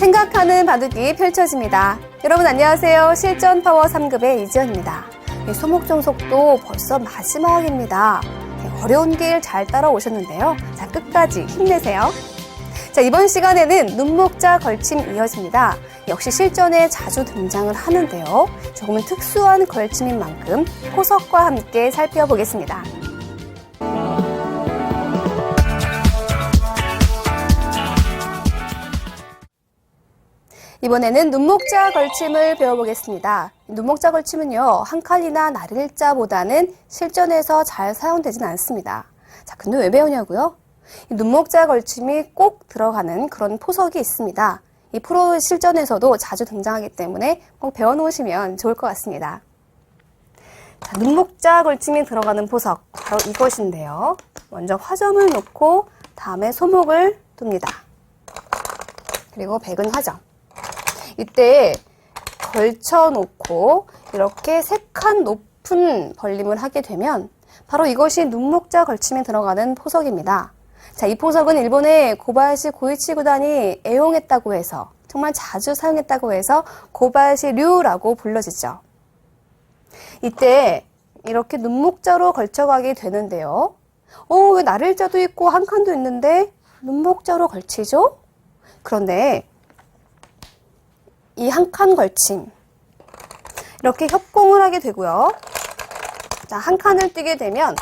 생각하는 바둑이 펼쳐집니다. 여러분 안녕하세요. 실전 파워 3급의 이지연입니다. 소목종속도 벌써 마지막입니다. 어려운 길 잘 따라오셨는데요. 자, 끝까지 힘내세요. 자, 이번 시간에는 눈목자 걸침 이어집니다. 역시 실전에 자주 등장을 하는데요. 조금은 특수한 걸침인 만큼 포석과 함께 살펴보겠습니다. 이번에는 눈목자 걸침을 배워보겠습니다. 눈목자 걸침은요, 한 칸이나 날일자보다는 실전에서 잘 사용되진 않습니다. 자, 근데 왜 배우냐고요? 이 눈목자 걸침이 꼭 들어가는 그런 포석이 있습니다. 이 프로 실전에서도 자주 등장하기 때문에 꼭 배워놓으시면 좋을 것 같습니다. 자, 눈목자 걸침이 들어가는 포석, 바로 이것인데요. 먼저 화점을 놓고 다음에 소목을 둡니다. 그리고 백은 화점. 이때 걸쳐놓고 이렇게 3칸 높은 벌림을 하게 되면 바로 이것이 눈목자 걸침에 들어가는 포석입니다. 자, 이 포석은 일본의 고바야시 고이치 구단이 애용했다고 해서 정말 자주 사용했다고 해서 고바야시 류라고 불러지죠. 이때 이렇게 눈목자로 걸쳐가게 되는데요. 왜 날일자도 있고 한 칸도 있는데 눈목자로 걸치죠? 그런데 이 한 칸 걸침 이렇게 협공을 하게 되고요. 자, 한 칸을 뛰게 되면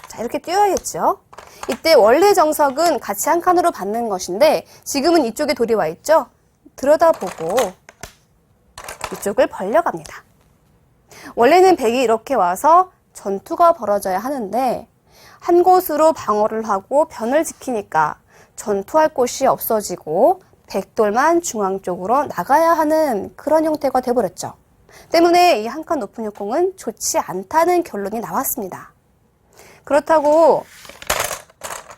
자, 이렇게 뛰어야겠죠. 이때 원래 정석은 같이 한 칸으로 받는 것인데 지금은 이쪽에 돌이 와 있죠. 들여다보고 이쪽을 벌려갑니다. 원래는 백이 이렇게 와서 전투가 벌어져야 하는데 한 곳으로 방어를 하고 변을 지키니까 전투할 곳이 없어지고 백돌만 중앙 쪽으로 나가야 하는 그런 형태가 돼버렸죠. 때문에 이 한 칸 높은 협공은 좋지 않다는 결론이 나왔습니다. 그렇다고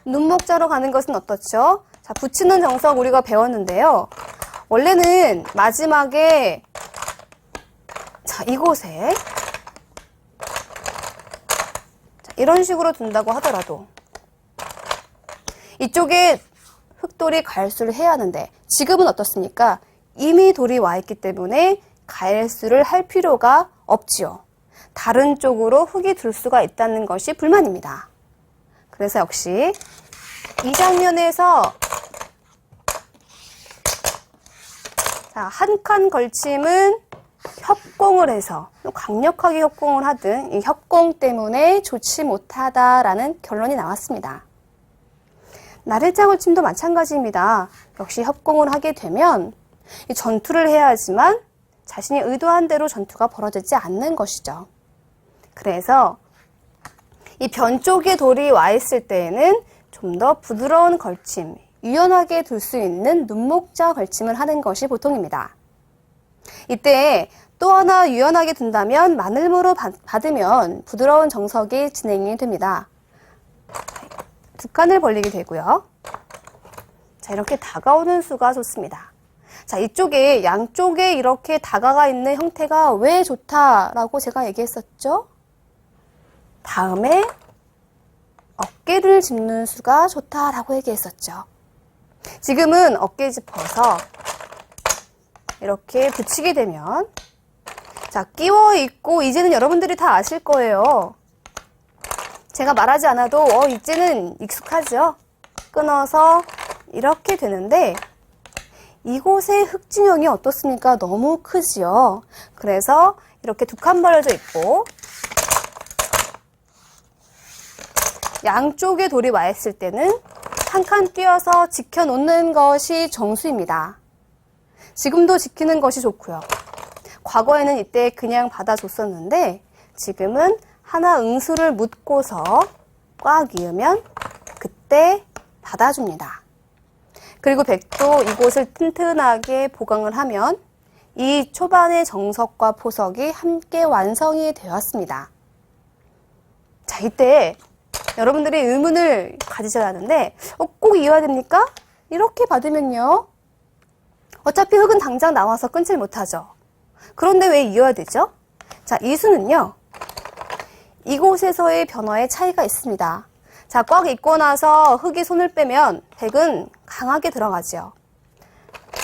눈목자로 가는 것은 어떻죠? 자, 붙이는 정석 우리가 배웠는데요. 원래는 마지막에 자, 이곳에 자, 이런 식으로 둔다고 하더라도 이쪽에 흑돌이 갈수를 해야 하는데 지금은 어떻습니까? 이미 돌이 와 있기 때문에 갈수를 할 필요가 없지요. 다른 쪽으로 흑이 둘 수가 있다는 것이 불만입니다. 그래서 역시 이 장면에서 한 칸 걸침은 협공을 해서 강력하게 협공을 하든 이 협공 때문에 좋지 못하다라는 결론이 나왔습니다. 날일자 걸침도 마찬가지입니다. 역시 협공을 하게 되면 전투를 해야 하지만 자신이 의도한 대로 전투가 벌어지지 않는 것이죠. 그래서 이 변 쪽에 돌이 와 있을 때에는 좀 더 부드러운 걸침, 유연하게 둘 수 있는 눈목자 걸침을 하는 것이 보통입니다. 이때 또 하나 유연하게 둔다면 마늘무로 받으면 부드러운 정석이 진행이 됩니다. 두 칸을 벌리게 되고요. 자, 이렇게 다가오는 수가 좋습니다. 자, 이쪽에 양쪽에 이렇게 다가가 있는 형태가 왜 좋다라고 제가 얘기했었죠? 다음에 어깨를 짚는 수가 좋다라고 얘기했었죠. 지금은 어깨 짚어서 이렇게 붙이게 되면 자, 끼워 있고 이제는 여러분들이 다 아실 거예요. 제가 말하지 않아도 이제는 익숙하죠? 끊어서 이렇게 되는데 이곳의 흑진영이 어떻습니까? 너무 크지요? 그래서 이렇게 두 칸 벌어져 있고 양쪽에 돌이 와 있을 때는 한 칸 띄어서 지켜놓는 것이 정수입니다. 지금도 지키는 것이 좋고요. 과거에는 이때 그냥 받아줬었는데 지금은 하나 응수를 묻고서 꽉 이으면 그때 받아줍니다. 그리고 백도 이곳을 튼튼하게 보강을 하면 이 초반의 정석과 포석이 함께 완성이 되었습니다. 자, 이때 여러분들이 의문을 가지셔야 하는데 꼭 이어야 됩니까? 이렇게 받으면요. 어차피 흑은 당장 나와서 끊질 못하죠. 그런데 왜 이어야 되죠? 자, 이 수는요. 이곳에서의 변화의 차이가 있습니다. 자, 꽉 입고 나서 흑이 손을 빼면 백은 강하게 들어가죠.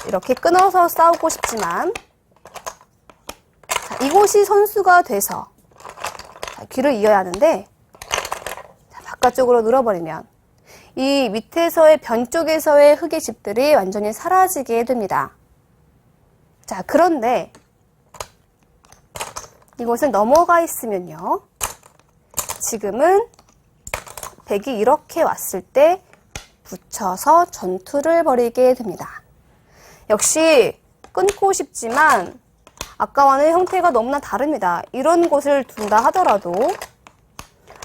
이렇게 끊어서 싸우고 싶지만 자, 이곳이 선수가 돼서 자, 귀를 이어야 하는데 자, 바깥쪽으로 눌어버리면 이 밑에서의 변 쪽에서의 흙의 집들이 완전히 사라지게 됩니다. 자, 그런데 이곳을 넘어가 있으면요. 지금은 백이 이렇게 왔을 때 붙여서 전투를 벌이게 됩니다. 역시 끊고 싶지만 아까와는 형태가 너무나 다릅니다. 이런 곳을 둔다 하더라도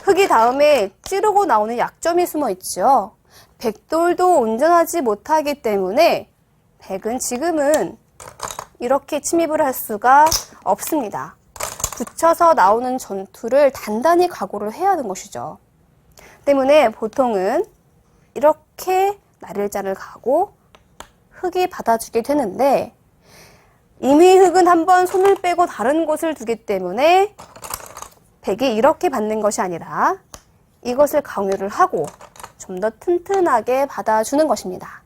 흙이 다음에 찌르고 나오는 약점이 숨어 있죠. 백돌도 온전하지 못하기 때문에 백은 지금은 이렇게 침입을 할 수가 없습니다. 붙여서 나오는 전투를 단단히 각오를 해야 하는 것이죠. 때문에 보통은 이렇게 나릴자를 가고 흙이 받아주게 되는데 이미 흙은 한번 손을 빼고 다른 곳을 두기 때문에 백이 이렇게 받는 것이 아니라 이것을 강요를 하고 좀 더 튼튼하게 받아주는 것입니다.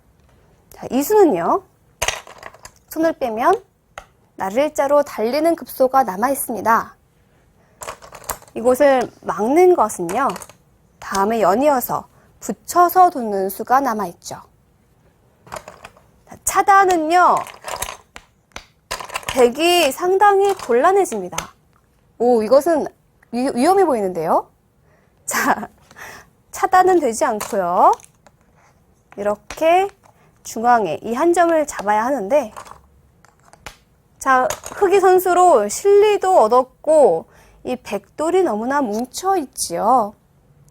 자, 이 수는요. 손을 빼면 나릴자로 달리는 급소가 남아 있습니다. 이곳을 막는 것은요. 다음에 연이어서 붙여서 두는 수가 남아 있죠. 차단은요. 백이 상당히 곤란해집니다. 오, 이것은 위험해 보이는데요. 자, 차단은 되지 않고요. 이렇게 중앙에 이 한 점을 잡아야 하는데 자, 흑이 선수로 실리도 얻었고 이 백돌이 너무나 뭉쳐 있지요.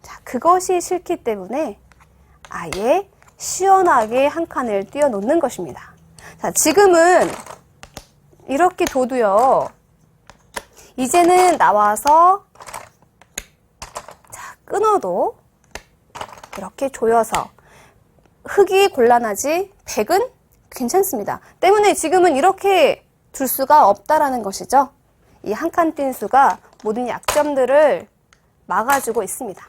자, 그것이 싫기 때문에 아예 시원하게 한 칸을 띄워 놓는 것입니다. 자, 지금은 이렇게 둬도요. 이제는 나와서 자, 끊어도 이렇게 조여서 흙이 곤란하지 백은 괜찮습니다. 때문에 지금은 이렇게 둘 수가 없다라는 것이죠. 이 한 칸 뛴 수가 모든 약점들을 막아주고 있습니다.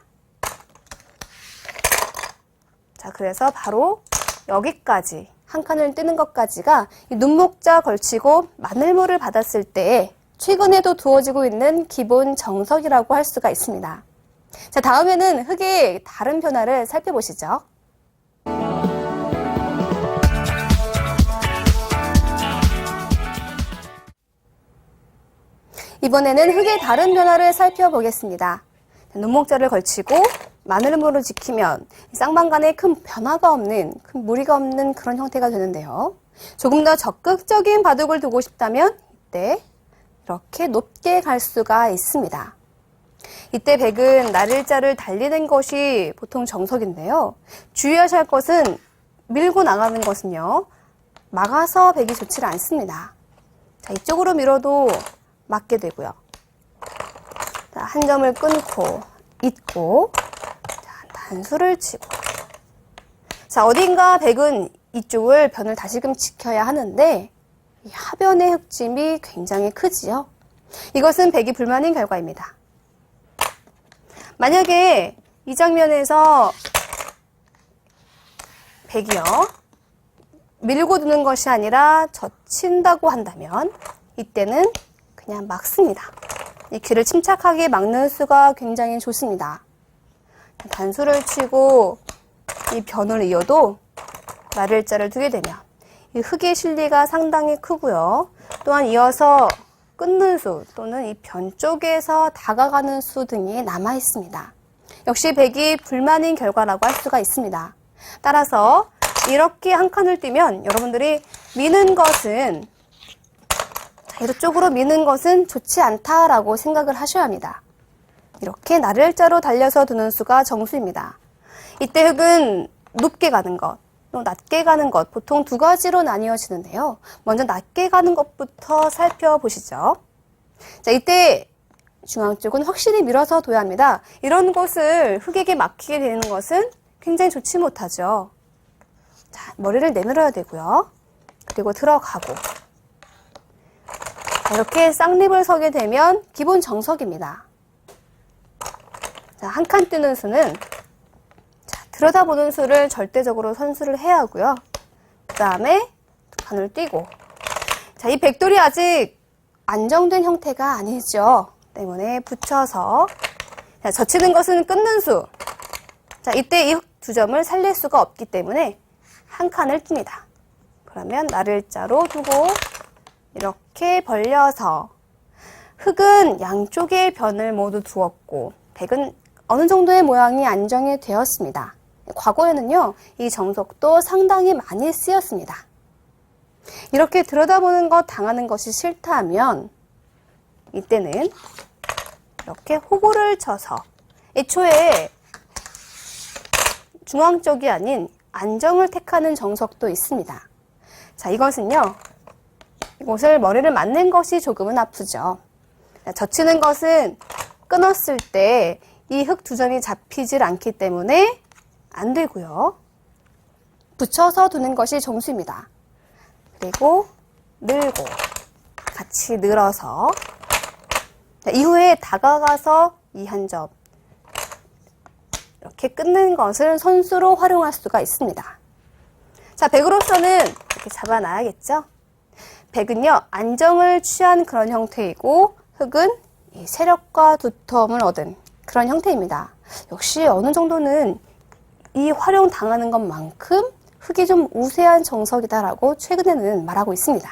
자, 그래서 바로 여기까지 한 칸을 뜨는 것까지가 이 눈목자 걸치고 마늘모를 받았을 때에 최근에도 두어지고 있는 기본 정석이라고 할 수가 있습니다. 자, 다음에는 흙의 다른 변화를 살펴보시죠. 이번에는 흙의 다른 변화를 살펴보겠습니다. 눈목자를 걸치고 마늘모를 지키면 쌍방간에 큰 변화가 없는, 큰 무리가 없는 그런 형태가 되는데요. 조금 더 적극적인 바둑을 두고 싶다면 이때 이렇게 높게 갈 수가 있습니다. 이때 백은 나릴자를 달리는 것이 보통 정석인데요. 주의하셔야 할 것은 밀고 나가는 것은요. 막아서 백이 좋지 않습니다. 자, 이쪽으로 밀어도 맞게 되고요. 자, 한 점을 끊고 잇고 자, 단수를 치고 자, 어딘가 백은 이쪽을 변을 다시금 지켜야 하는데 이 하변의 흑짐이 굉장히 크지요. 이것은 백이 불만인 결과입니다. 만약에 이 장면에서 백이요 밀고 두는 것이 아니라 젖힌다고 한다면 이때는 그냥 막습니다. 이 귀를 침착하게 막는 수가 굉장히 좋습니다. 단수를 치고 이 변을 이어도 나릴자를 두게 되면 이 흙의 실리가 상당히 크고요. 또한 이어서 끊는 수 또는 이 변 쪽에서 다가가는 수 등이 남아 있습니다. 역시 백이 불만인 결과라고 할 수가 있습니다. 따라서 이렇게 한 칸을 띄면 여러분들이 미는 것은 이쪽으로 미는 것은 좋지 않다라고 생각을 하셔야 합니다. 이렇게 나릴자로 달려서 두는 수가 정수입니다. 이때 흙은 높게 가는 것, 또 낮게 가는 것 보통 두 가지로 나뉘어지는데요. 먼저 낮게 가는 것부터 살펴보시죠. 자, 이때 중앙 쪽은 확실히 밀어서 둬야 합니다. 이런 곳을 흙에게 막히게 되는 것은 굉장히 좋지 못하죠. 자, 머리를 내밀어야 되고요. 그리고 들어가고 이렇게 쌍립을 서게 되면 기본 정석입니다. 자, 한 칸 뜨는 수는 자, 들여다보는 수를 절대적으로 선수를 해야 하고요. 그 다음에 바늘 띄고. 자, 이 백돌이 아직 안정된 형태가 아니죠. 때문에 붙여서. 자, 젖히는 것은 끊는 수. 자, 이때 이 흙 두 점을 살릴 수가 없기 때문에 한 칸을 띱니다. 그러면 나를자로 두고 이렇게 벌려서 흙은 양쪽에 변을 모두 두었고 백은 어느 정도의 모양이 안정이 되었습니다. 과거에는요, 이 정석도 상당히 많이 쓰였습니다. 이렇게 들여다보는 것, 당하는 것이 싫다면 이때는 이렇게 호구를 쳐서 애초에 중앙 쪽이 아닌 안정을 택하는 정석도 있습니다. 자, 이것은요, 이곳을 머리를 맞는 것이 조금은 아프죠. 젖히는 것은 끊었을 때 이 흙 두 점이 잡히질 않기 때문에 안 되고요. 붙여서 두는 것이 정수입니다. 그리고 늘고 같이 늘어서 이후에 다가가서 이 한 점 이렇게 끊는 것을 선수로 활용할 수가 있습니다. 자, 백으로서는 이렇게 잡아놔야겠죠. 백은요, 안정을 취한 그런 형태이고 흙은 이 세력과 두터움을 얻은 그런 형태입니다. 역시 어느 정도는 이 활용 당하는 것만큼 흙이 좀 우세한 정석이다라고 최근에는 말하고 있습니다.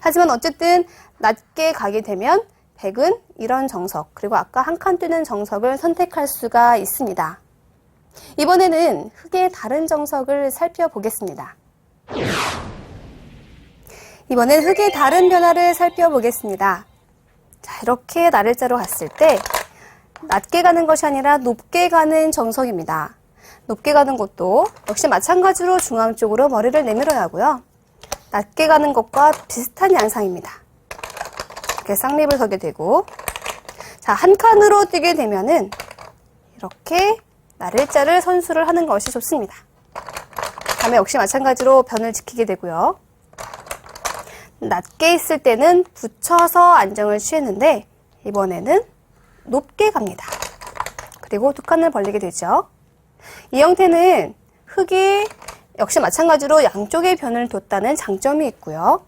하지만 어쨌든 낮게 가게 되면 백은 이런 정석, 그리고 아까 한 칸 뜨는 정석을 선택할 수가 있습니다. 이번에는 흙의 다른 정석을 살펴보겠습니다. 이번엔 흙의 다른 변화를 살펴보겠습니다. 자, 이렇게 나를자로 갔을 때 낮게 가는 것이 아니라 높게 가는 정석입니다. 높게 가는 것도 역시 마찬가지로 중앙 쪽으로 머리를 내밀어야 하고요. 낮게 가는 것과 비슷한 양상입니다. 이렇게 쌍립을 서게 되고, 자, 한 칸으로 뛰게 되면은 이렇게 나를자를 선수를 하는 것이 좋습니다. 다음에 역시 마찬가지로 변을 지키게 되고요. 낮게 있을 때는 붙여서 안정을 취했는데 이번에는 높게 갑니다. 그리고 두 칸을 벌리게 되죠. 이 형태는 흙이 역시 마찬가지로 양쪽에 변을 뒀다는 장점이 있고요.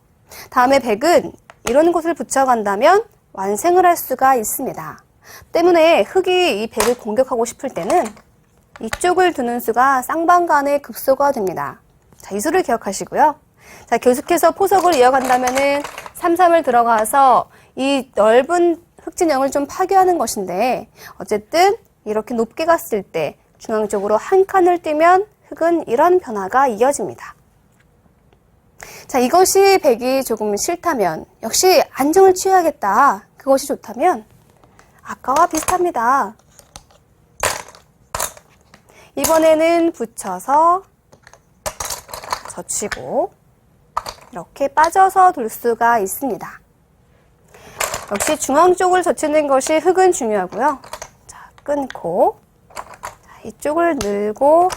다음에 백은 이런 곳을 붙여간다면 완생을 할 수가 있습니다. 때문에 흙이 이 백을 공격하고 싶을 때는 이쪽을 두는 수가 쌍방간에 급소가 됩니다. 자, 이 수를 기억하시고요. 자, 계속해서 포석을 이어간다면은 3-3을 들어가서 이 넓은 흙진영을 좀 파괴하는 것인데, 어쨌든 이렇게 높게 갔을 때 중앙 쪽으로 한 칸을 띄면 흙은 이런 변화가 이어집니다. 자, 이것이 백이 조금 싫다면, 역시 안정을 취해야겠다, 그것이 좋다면 아까와 비슷합니다. 이번에는 붙여서 젖히고 이렇게 빠져서 돌 수가 있습니다. 역시 중앙 쪽을 젖히는 것이 흙은 중요하고요. 자, 끊고, 자, 이쪽을 늘고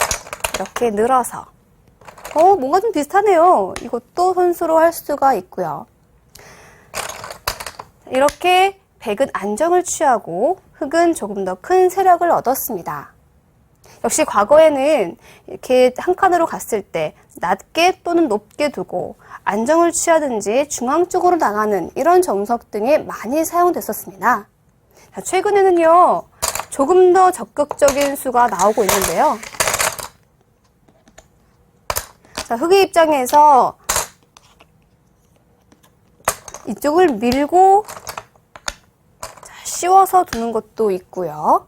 이렇게 늘어서, 뭔가 좀 비슷하네요. 이것도 선수로 할 수가 있고요. 이렇게 백은 안정을 취하고 흙은 조금 더 큰 세력을 얻었습니다. 역시 과거에는 이렇게 한 칸으로 갔을 때 낮게 또는 높게 두고 안정을 취하든지 중앙 쪽으로 나가는 이런 정석 등에 많이 사용됐었습니다. 자, 최근에는요, 조금 더 적극적인 수가 나오고 있는데요. 자, 흙의 입장에서 이쪽을 밀고 씌워서 두는 것도 있고요.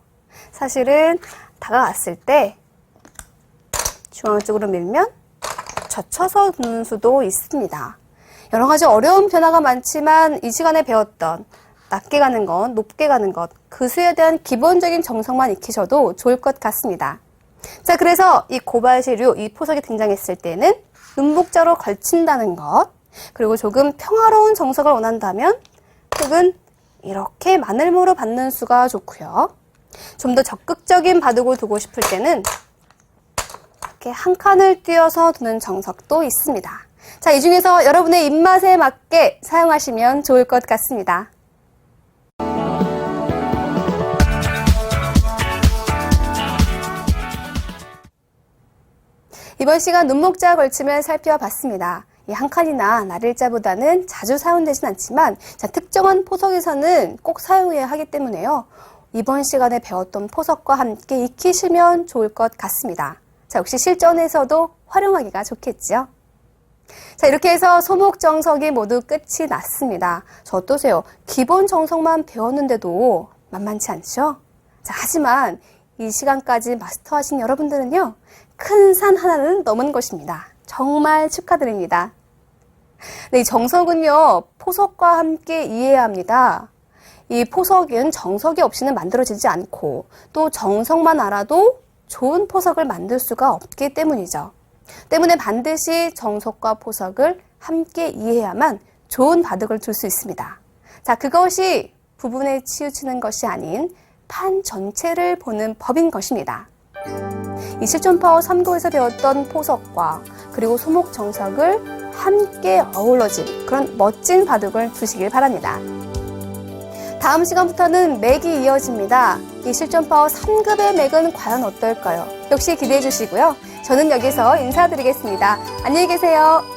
사실은 다가갔을 때 중앙 쪽으로 밀면 젖혀서 두는 수도 있습니다. 여러 가지 어려운 변화가 많지만 이 시간에 배웠던 낮게 가는 것, 높게 가는 것, 그 수에 대한 기본적인 정석만 익히셔도 좋을 것 같습니다. 자, 그래서 이 고발시류, 이 포석이 등장했을 때는 눈목자로 걸친다는 것, 그리고 조금 평화로운 정석을 원한다면 흙은 이렇게 마늘모로 받는 수가 좋고요. 좀 더 적극적인 바둑을 두고 싶을 때는 이렇게 한 칸을 띄어서 두는 정석도 있습니다. 자, 이 중에서 여러분의 입맛에 맞게 사용하시면 좋을 것 같습니다. 이번 시간 눈목자 걸침을 살펴봤습니다. 이 한 칸이나 날일자보다는 자주 사용되진 않지만 자, 특정한 포석에서는 꼭 사용해야 하기 때문에요. 이번 시간에 배웠던 포석과 함께 익히시면 좋을 것 같습니다. 자, 역시 실전에서도 활용하기가 좋겠죠. 자, 이렇게 해서 소목 정석이 모두 끝이 났습니다. 저 어떠세요? 기본 정석만 배웠는데도 만만치 않죠? 자, 하지만 이 시간까지 마스터하신 여러분들은요, 큰 산 하나는 넘은 것입니다. 정말 축하드립니다. 네, 이 정석은요, 포석과 함께 이해해야 합니다. 이 포석은 정석이 없이는 만들어지지 않고 또 정석만 알아도 좋은 포석을 만들 수가 없기 때문이죠. 때문에 반드시 정석과 포석을 함께 이해해야만 좋은 바둑을 둘 수 있습니다. 자, 그것이 부분에 치우치는 것이 아닌 판 전체를 보는 법인 것입니다. 이 실전파워 3교에서 배웠던 포석과 그리고 소목 정석을 함께 어우러진 그런 멋진 바둑을 두시길 바랍니다. 다음 시간부터는 맥이 이어집니다. 이 실전파워 3급의 맥은 과연 어떨까요? 역시 기대해 주시고요. 저는 여기서 인사드리겠습니다. 안녕히 계세요.